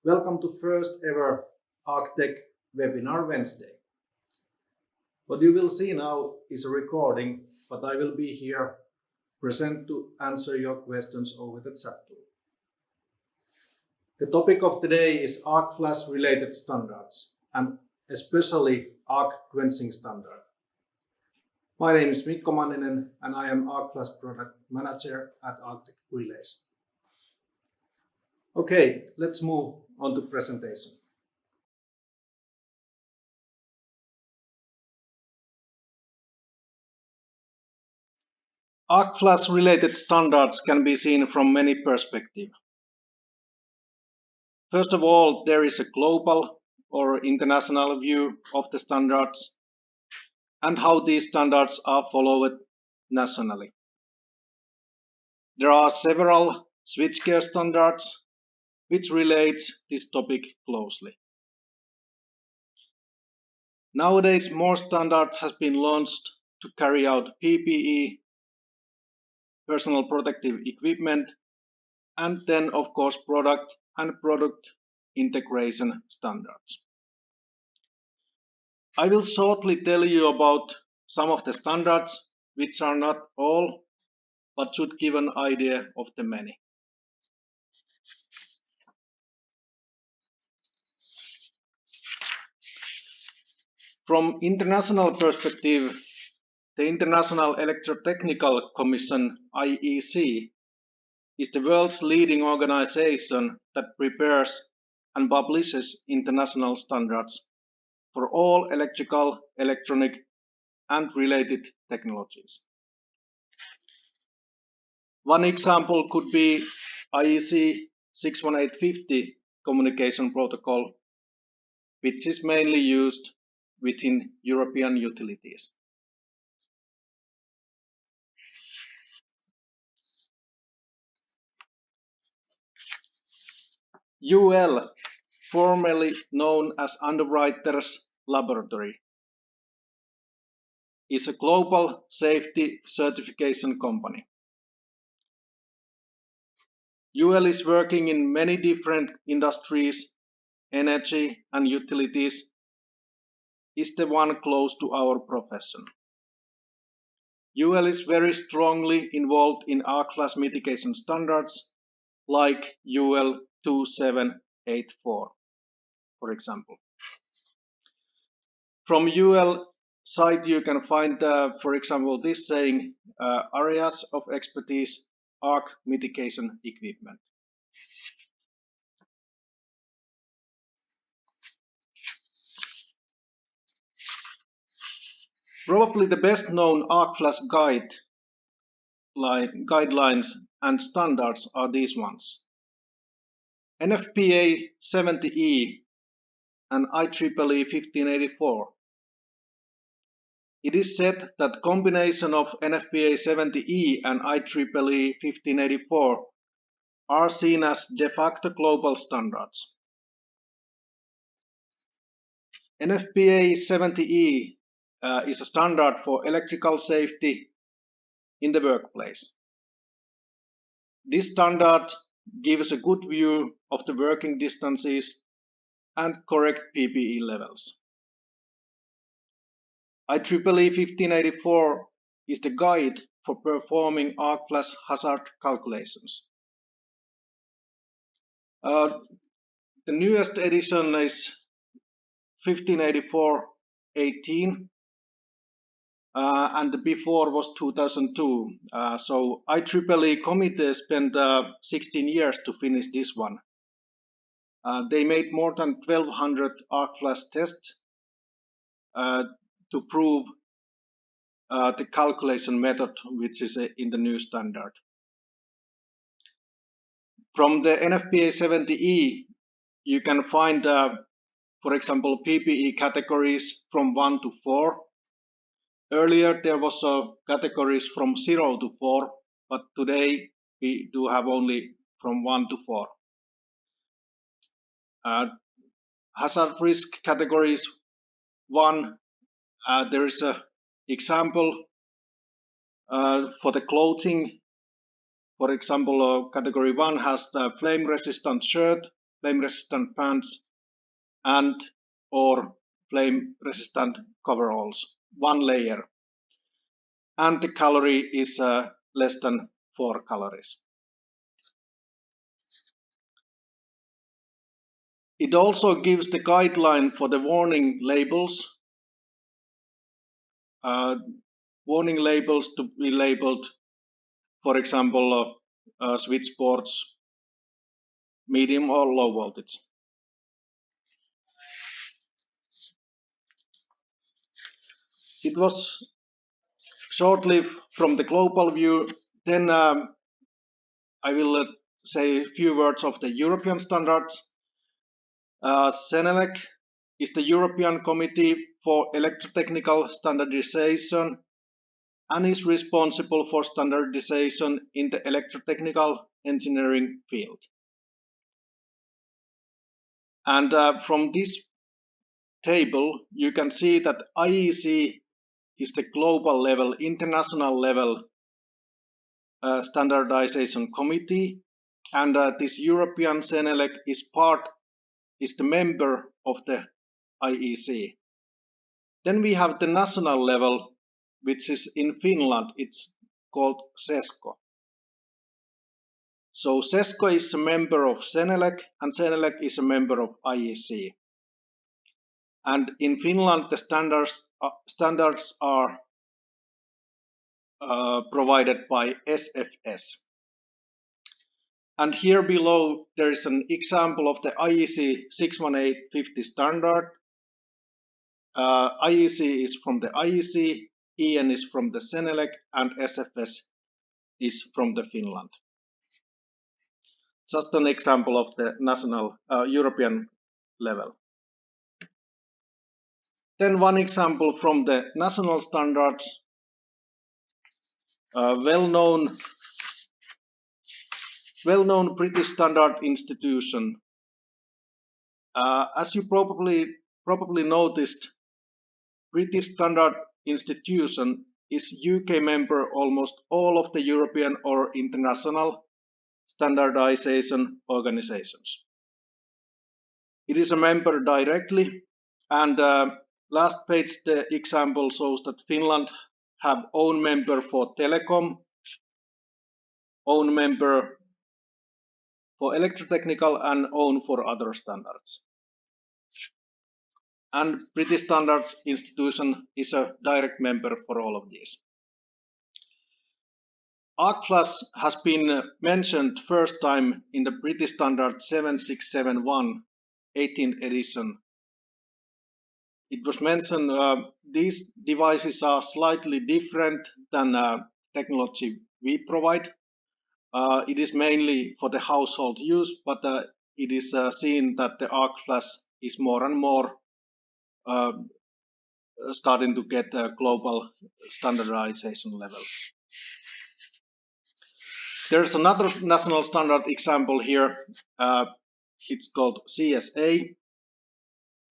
Welcome to first ever Arcteq webinar Wednesday. What you will see now is a recording, but I will be here present to answer your questions over the chat tool. The topic of today is Arc Flash related standards and especially Arc quenching standard. My name is Mikko Manninen and I am Arc Flash Product Manager at Arcteq Relays. Okay, let's move on to presentation. Arc Flash related standards can be seen from many perspectives. First of all, there is a global or international view of the standards and how these standards are followed nationally. There are several switchgear standards which relates this topic closely. Nowadays, more standards have been launched to carry out PPE, personal protective equipment, and then of course product and product integration standards. I will shortly tell you about some of the standards, which are not all, but should give an idea of the many. From international perspective, the International Electrotechnical Commission, IEC, is the world's leading organization that prepares and publishes international standards for all electrical, electronic, and related technologies. One example could be IEC 61850 communication protocol, which is mainly used within European utilities. UL, formerly known as Underwriters Laboratory, is a global safety certification company. UL is working in many different industries, energy and utilities is the one close to our profession. UL is very strongly involved in Arc Flash mitigation standards like UL 2784, for example. From UL side you can find, for example, this saying, areas of expertise, Arc mitigation equipment. Probably the best known Arc Flash guidelines and standards are these ones. NFPA 70E and IEEE 1584. It is said that combination of NFPA 70E and IEEE 1584 are seen as de facto global standards. NFPA 70E is a standard for electrical safety in the workplace. This standard gives a good view of the working distances and correct PPE levels. IEEE 1584 is the guide for performing Arc Flash hazard calculations. The newest edition is 1584-18 and before was 2002. So IEEE committee spent 16 years to finish this one. They made more than 1200 Arc Flash tests to prove the calculation method which is in the new standard. From the NFPA 70E you can find, for example, PPE categories from 1 to 4. Earlier there was categories from 0 to 4, but today we do have only from 1 to 4. Hazard risk categories 1, there is an example for the clothing. For example, category 1 has the flame resistant shirt, flame-resistant pants and or flame-resistant coveralls, 1 layer. And the calorie is less than 4 calories. It also gives the guideline for the warning labels. Warning labels to be labeled, for example, switchboards, medium or low voltage. It was shortly from the global view. Then I will say a few words of the European standards. CENELEC is the European Committee for Electrotechnical Standardization and is responsible for standardization in the electrotechnical engineering field. And from this table, you can see that IEC is the global level, international level standardization committee, and this European CENELEC is the member of the IEC. Then we have the national level, which is in Finland. It's called SESCO. So SESCO is a member of CENELEC, and CENELEC is a member of IEC. And in Finland, the standards are provided by SFS. And here below, there is an example of the IEC 61850 standard. IEC is from the IEC, EN is from the CENELEC, and SFS is from the Finland. Just an example of the national European level. Then one example from the national standards. Well-known British standard institution. As you probably noticed, British Standard Institution is UK member almost all of the European or international standardization organizations. It is a member directly, and last page the example shows that Finland have own member for telecom, own member for electrotechnical, and own for other standards. And British Standards Institution is a direct member for all of these. Arc Flash has been mentioned first time in the British Standard 7671 18th edition. It was mentioned these devices are slightly different than technology we provide. It is mainly for the household use, but it is seen that the Arc Flash is more and more starting to get a global standardization level. There's another national standard example here. It's called CSA,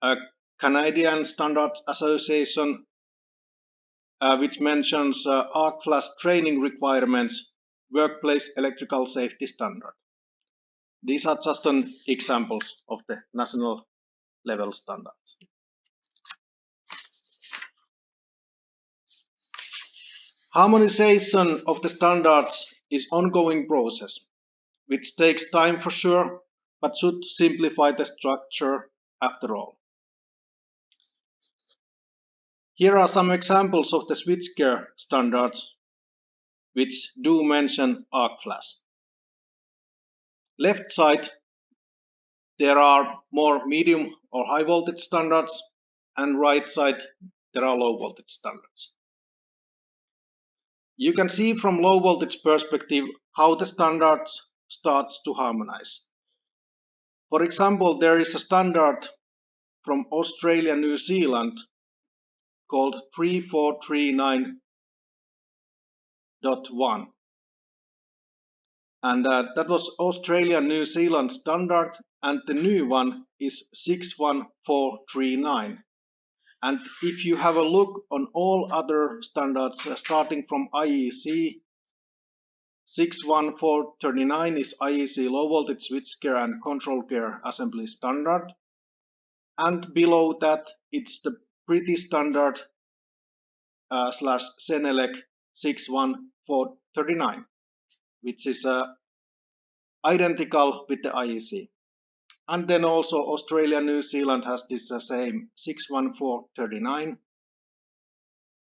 a Canadian Standards Association, which mentions Arc Flash training requirements, workplace electrical safety standard. These are just an examples of the national level standards. Harmonization of the standards is ongoing process, which takes time for sure, but should simplify the structure after all. Here are some examples of the switchgear standards which do mention Arc Flash. Left side, there are more medium or high voltage standards, and right side, there are low voltage standards. You can see from low voltage perspective how the standards starts to harmonize. For example, there is a standard from Australia, New Zealand called 3439.1. And that was Australia, New Zealand standard, and the new one is 61439. And if you have a look on all other standards starting from IEC, 61439 is IEC low voltage switchgear and control gear assembly standard, and below that it's the British standard slash Senelec 61439, which is identical with the IEC. And then also Australia, New Zealand has this same 61439,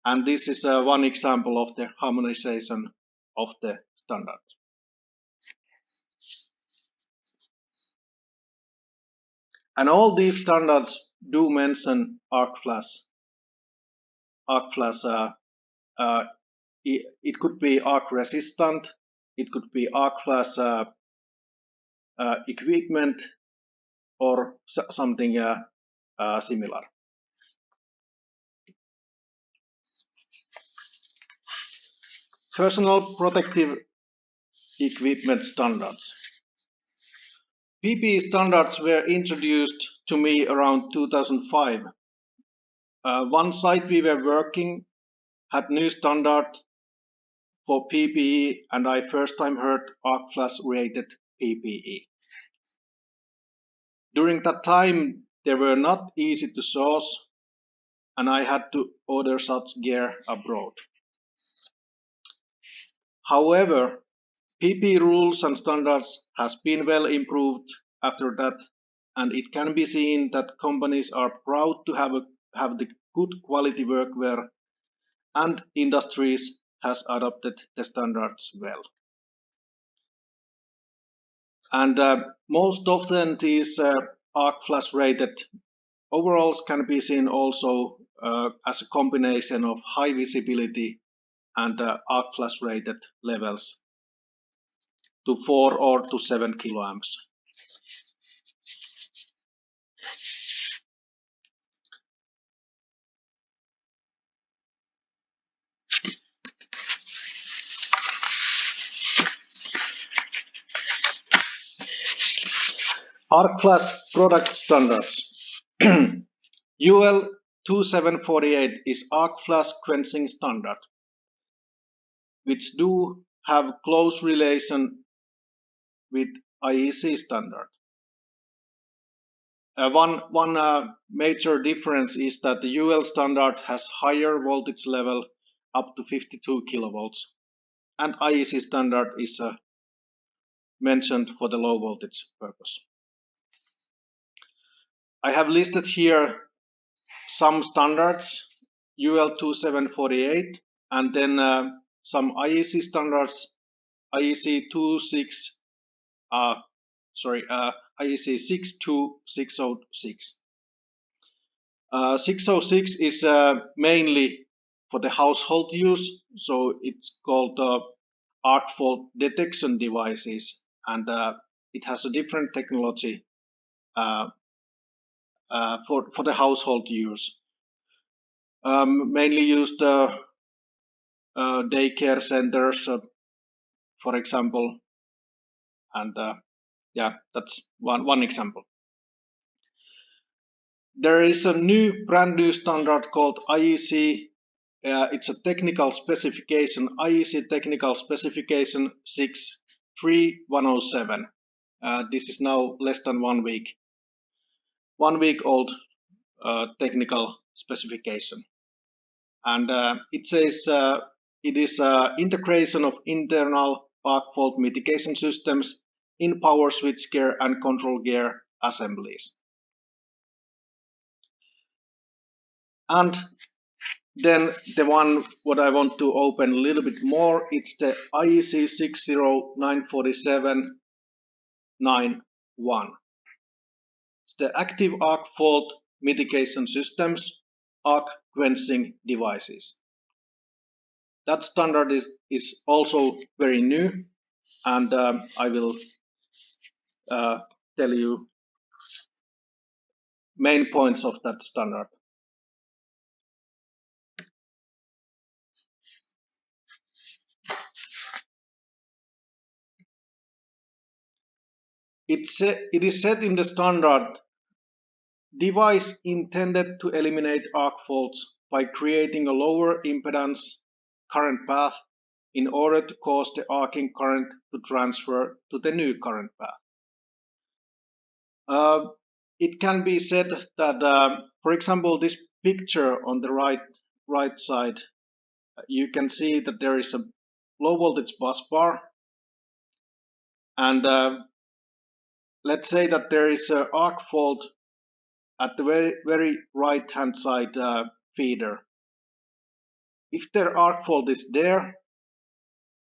and this is one example of the harmonization of the standard. And all these standards do mention arc flash. It could be arc resistant, it could be arc flash equipment, or something similar. Personal protective equipment standards. PPE standards were introduced to me around 2005. One site we were working had new standard for PPE, and I first time heard arc flash rated PPE. During that time, they were not easy to source, and I had to order such gear abroad. However, PPE rules and standards has been well improved after that, and it can be seen that companies are proud to have the good quality workwear, and industries has adopted the standards well. And most often these arc flash rated overalls can be seen also as a combination of high visibility and arc flash rated levels to 4 or to 7 kiloamps. Arc flash product standards. UL 2748 is arc flash quenching standard, which do have close relation with IEC standard. One major difference is that the UL standard has higher voltage level up to 52 kilovolts, and IEC standard is mentioned for the low voltage purpose. I have listed here some standards, UL 2748, and then some IEC standards, IEC 62606. 606 is mainly for the household use, so it's called arc fault detection devices, and it has a different technology for the household use. Mainly used daycare centers, for example, and yeah, that's one example. There is a brand new standard called IEC. It's a technical specification, IEC technical specification 63107. This is now less than 1 week. 1 week old technical specification, and it says it is integration of internal arc fault mitigation systems in power switchgear and control gear assemblies. And then the one what I want to open a little bit more, it's the IEC 6094791. It's the active arc fault mitigation systems, arc quenching devices. That standard is also very new, and I will tell you main points of that standard. It is said in the standard, device intended to eliminate arc faults by creating a lower impedance current path in order to cause the arcing current to transfer to the new current path. It can be said that, for example, this picture on the right side, you can see that there is a low voltage bus bar, and let's say that there is an arc fault at the very right hand side feeder. If the arc fault is there,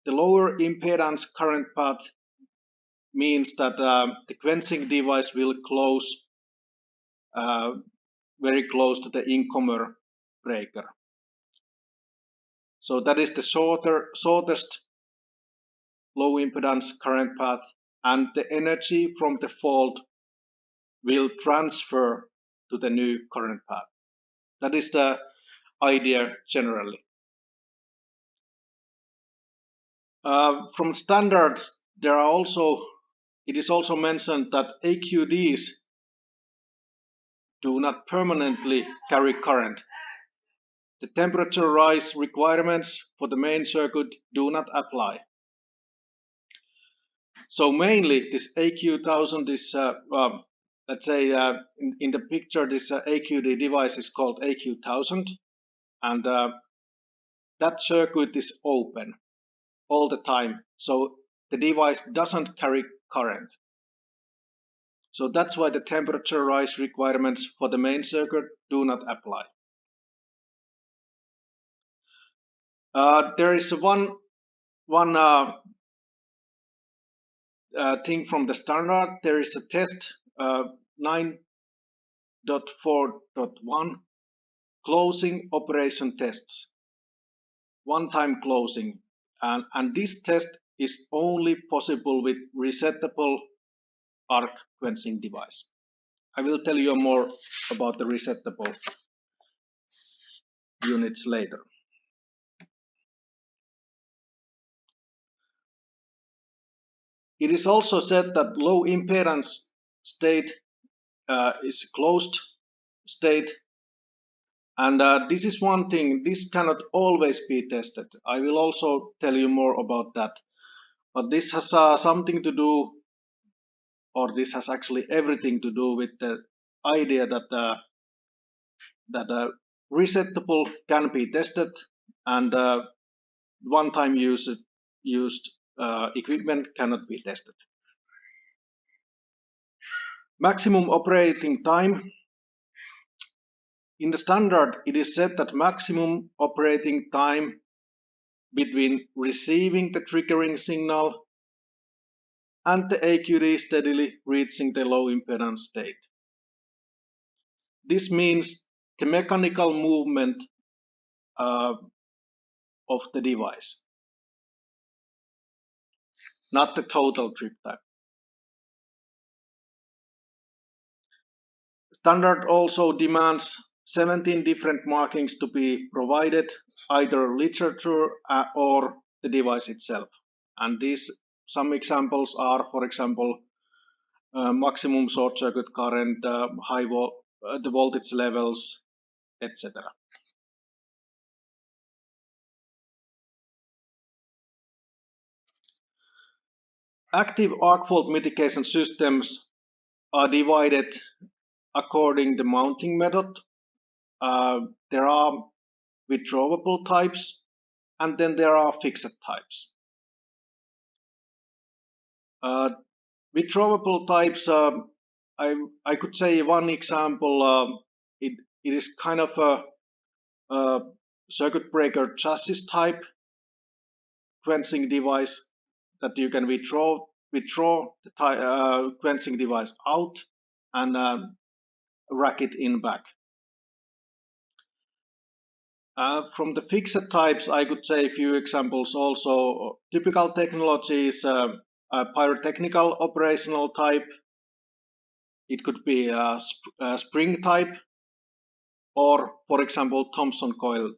the lower impedance current path means that the quenching device will close very close to the incomer breaker. So that is the shortest low impedance current path, and the energy from the fault will transfer to the new current path. That is the idea generally. From standards, it is also mentioned that AQDs do not permanently carry current. The temperature rise requirements for the main circuit do not apply. So mainly this AQ1000 is, let's say in the picture, this AQD device is called AQ1000, and that circuit is open all the time. So the device doesn't carry current. So that's why the temperature rise requirements for the main circuit do not apply. There is one thing from the standard. There is a test 9.4.1 closing operation tests, one-time closing, and this test is only possible with resettable arc quenching device. I will tell you more about the resettable units later. It is also said that low impedance state is closed state, and this is one thing, this cannot always be tested. I will also tell you more about that, but this has something to do, or this has actually everything to do with the idea that resettable can be tested, and one-time used equipment cannot be tested. Maximum operating time. In the standard, it is said that maximum operating time between receiving the triggering signal and the AQD steadily reaching the low impedance state. This means the mechanical movement of the device, not the total trip time. Standard also demands 17 different markings to be provided, either literature or the device itself. And these, some examples are, for example, maximum short circuit current, the voltage levels, etc. Active arc fault mitigation systems are divided according to the mounting method. There are withdrawable types, and then there are fixed types. Withdrawable types, I could say one example, it is kind of a circuit breaker chassis type quenching device that you can withdraw the quenching device out and rack it in back. From the fixed types, I could say a few examples also. Typical technologies, a pyrotechnical operational type. It could be a spring type, or, for example, Thomson coil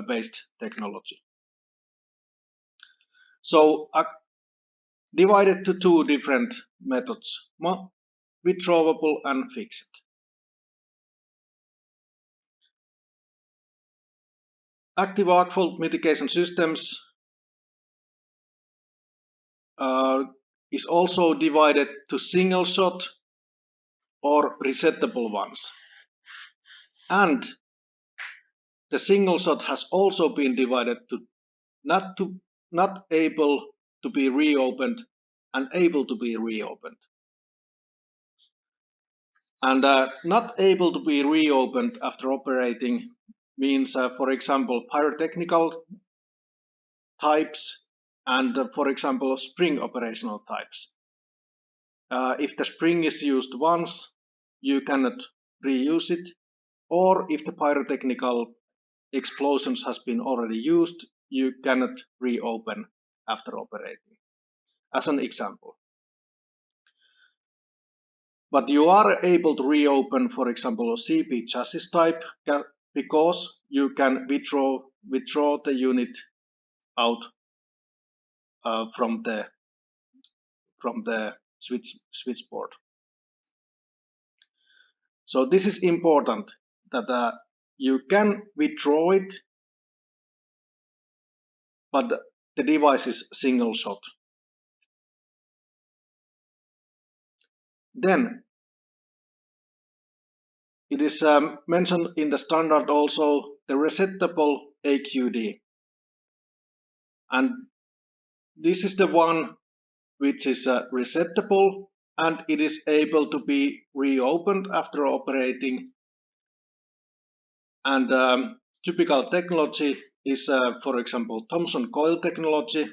based technology. So divided to two different methods, withdrawable and fixed. Active arc fault mitigation systems is also divided to single shot or resettable ones. And the single shot has also been divided to not able to be reopened and able to be reopened. And not able to be reopened after operating means, for example, pyrotechnical types and, for example, spring operational types. If the spring is used once, you cannot reuse it, or if the pyrotechnical explosions has been already used, you cannot reopen after operating, as an example. But you are able to reopen, for example, a CP chassis type because you can withdraw the unit out from the switchboard. So this is important that you can withdraw it, but the device is single shot. Then it is mentioned in the standard also the resettable AQD, and this is the one which is resettable and it is able to be reopened after operating. And typical technology is, for example, Thomson coil technology.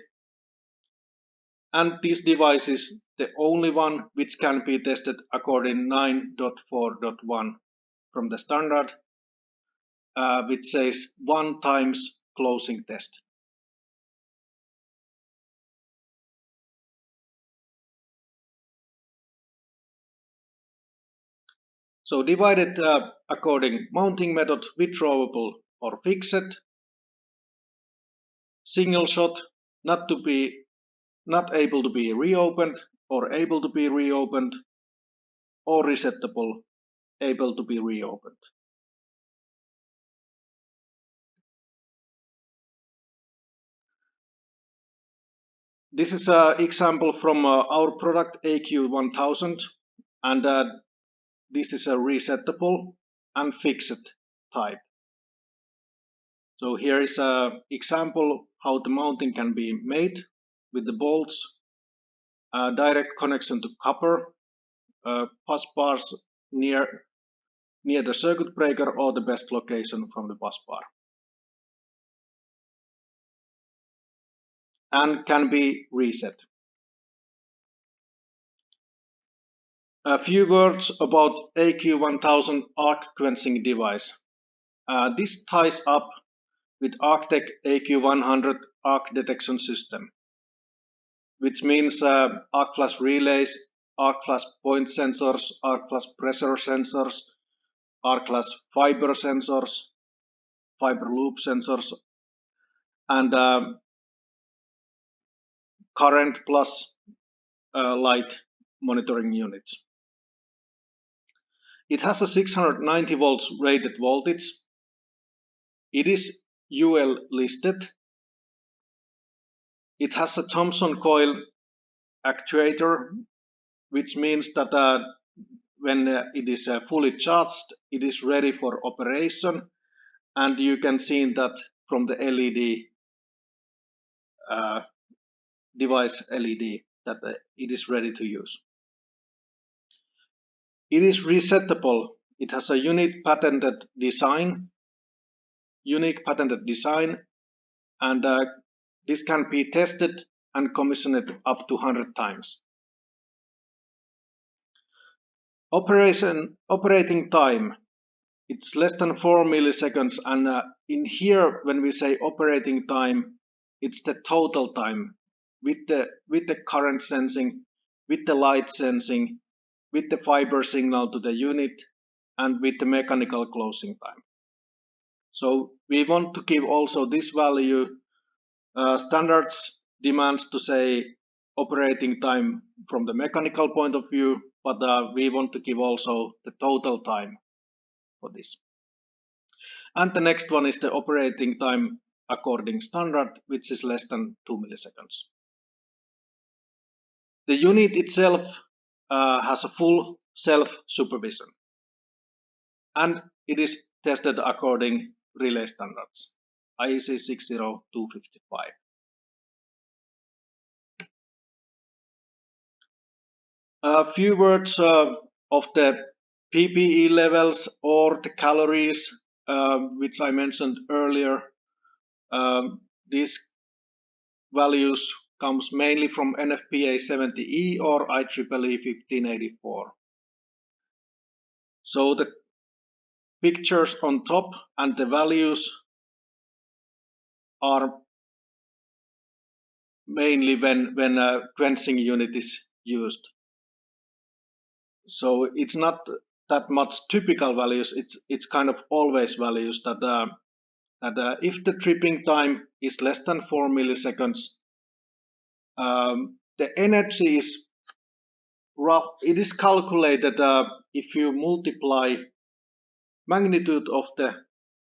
And this device is the only one which can be tested according 9.4.1 from the standard, which says 1 times closing test. So divided according mounting method, withdrawable or fixed, single shot, not able to be reopened or able to be reopened, or resettable, able to be reopened. This is an example from our product AQ1000, and this is a resettable and fixed type. So here is an example how the mounting can be made with the bolts, direct connection to copper, bus bars near the circuit breaker or the best location from the bus bar. And can be reset. A few words about AQ1000 Arc quenching device. This ties up with Arcteq AQ100 Arc detection system, which means arc flash relays, arc flash point sensors, arc flash pressure sensors, arc flash fiber sensors, fiber loop sensors, and current plus light monitoring units. It has a 690 volts rated voltage. It is UL listed. It has a Thomson coil actuator, which means that when it is fully charged, it is ready for operation, and you can see that from the LED device LED that it is ready to use. It is resettable. It has a unique patented design, and this can be tested and commissioned up to 100 times. Operating time, it's less than 4 milliseconds, and in here when we say operating time, it's the total time with the current sensing, with the light sensing, with the fiber signal to the unit, and with the mechanical closing time. So we want to give also this value. Standards demands to say operating time from the mechanical point of view, but we want to give also the total time for this. And the next one is the operating time according standard, which is less than 2 milliseconds. The unit itself has a full self-supervision, and it is tested according relay standards, IEC 60255. A few words of the PPE levels or the calories, which I mentioned earlier. These values comes mainly from NFPA 70E or IEEE 1584. So the pictures on top and the values are mainly when a quenching unit is used. So it's not that much typical values. It's kind of always values that if the tripping time is less than 4 milliseconds, the energy is rough. It is calculated if you multiply magnitude of the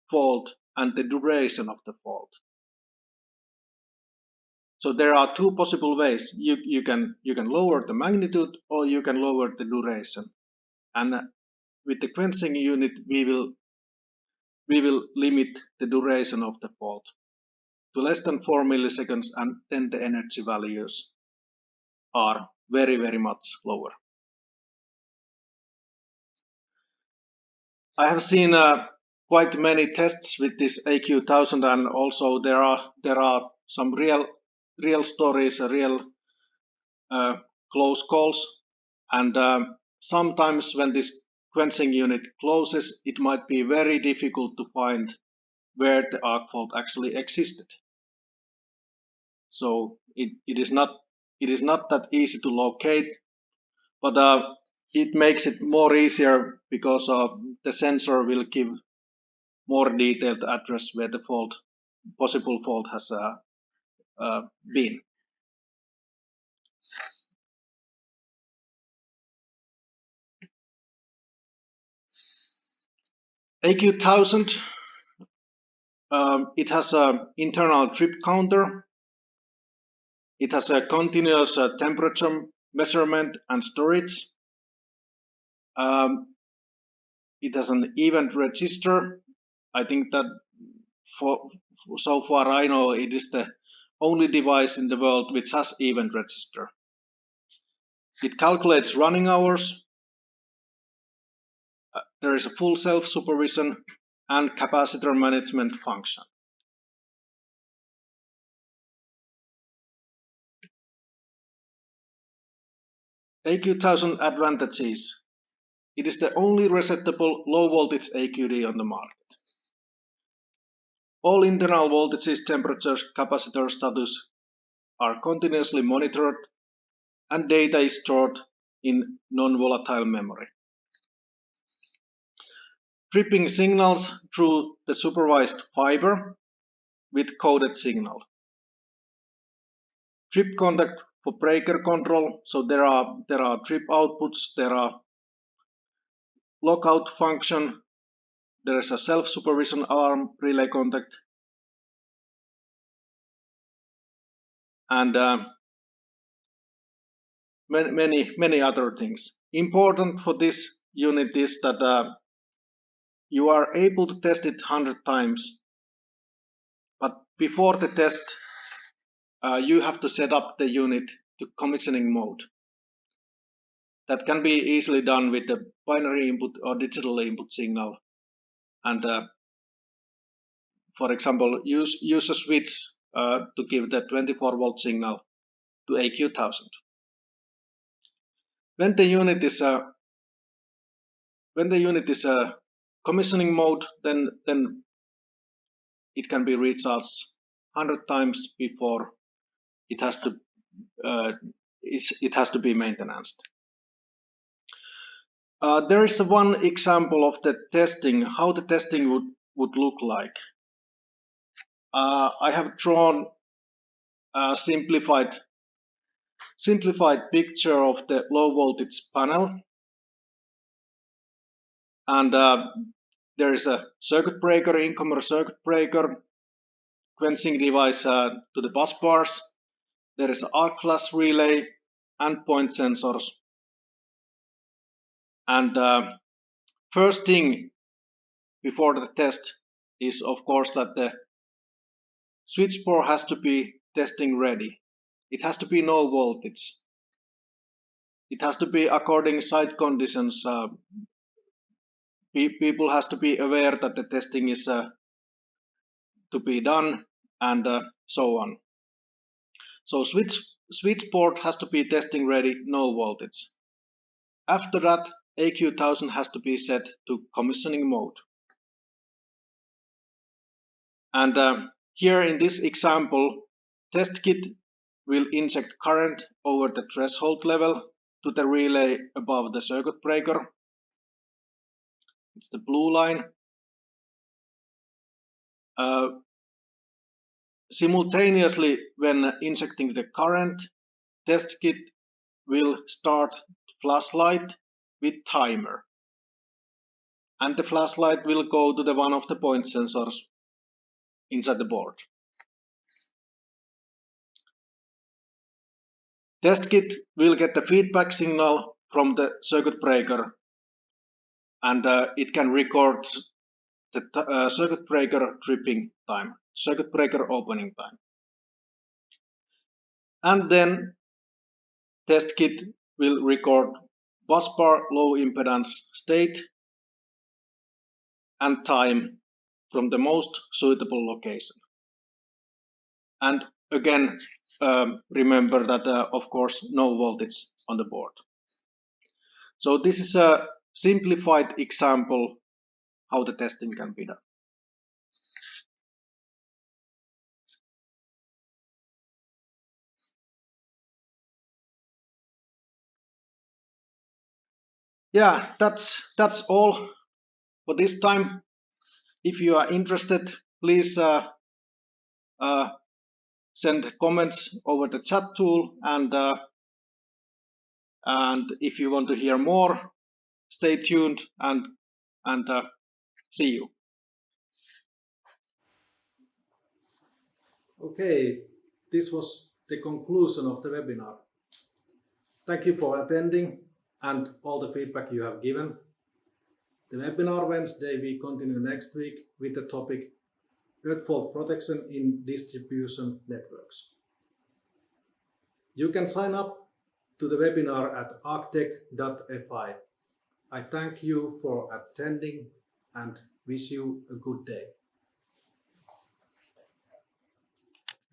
fault and the duration of the fault. So there are two possible ways. You can lower the magnitude or you can lower the duration. And with the quenching unit, we will limit the duration of the fault to less than 4 milliseconds, and then the energy values are very, very much lower. I have seen quite many tests with this AQ1000, and also there are some real stories, real close calls, and sometimes when this quenching unit closes, it might be very difficult to find where the arc fault actually existed. So it is not that easy to locate, but it makes it more easier because the sensor will give more detailed address where the possible fault has been. AQ1000, it has an internal trip counter. It has a continuous temperature measurement and storage. It has an event register. I think that so far I know it is the only device in the world which has event register. It calculates running hours. There is a full self-supervision and capacitor management function. AQ1000 Advantages. It is the only resettable low-voltage AQD on the market. All internal voltages, temperatures, capacitor status are continuously monitored, and data is stored in non-volatile memory. Tripping signals through the supervised fiber with coded signal. Trip contact for breaker control. So there are trip outputs, there are lockout function, there is a self-supervision alarm relay contact, and many other things. Important for this unit is that you are able to test it 100 times, but before the test, you have to set up the unit to commissioning mode. That can be easily done with the binary input or digital input signal, and for example, use a switch to give the 24-volt signal to AQ1000. When the unit is commissioning mode, then it can be recharged 100 times before it has to be maintained. There is one example of the testing, how the testing would look like. I have drawn a simplified picture of the low voltage panel, and there is a circuit breaker, incomer circuit breaker, quenching device to the bus bars. There is an arc flash relay and point sensors. And first thing before the test is, of course, that the switchboard has to be testing ready. It has to be no voltage. It has to be according site conditions. People has to be aware that the testing is to be done, and so on. So switchboard has to be testing ready, no voltage. After that, AQ1000 has to be set to commissioning mode. And here in this example, test kit will inject current over the threshold level to the relay above the circuit breaker. It's the blue line. Simultaneously, when injecting the current, test kit will start flashlight with timer. And the flashlight will go to the one of the point sensors inside the board. Test kit will get the feedback signal from the circuit breaker, and it can record the circuit breaker tripping time, circuit breaker opening time. And then test kit will record busbar low impedance state and time from the most suitable location. And again, remember that of course no voltage on the board. So this is a simplified example how the testing can be done. Yeah, that's all for this time. If you are interested, please send comments over the chat tool, and if you want to hear more, stay tuned and see you. Okay, this was the conclusion of the webinar. Thank you for attending and all the feedback you have given. The webinar Wednesday we continue next week with the topic Earth fault protection in distribution networks. You can sign up to the webinar at arcteq.fi. I thank you for attending and wish you a good day.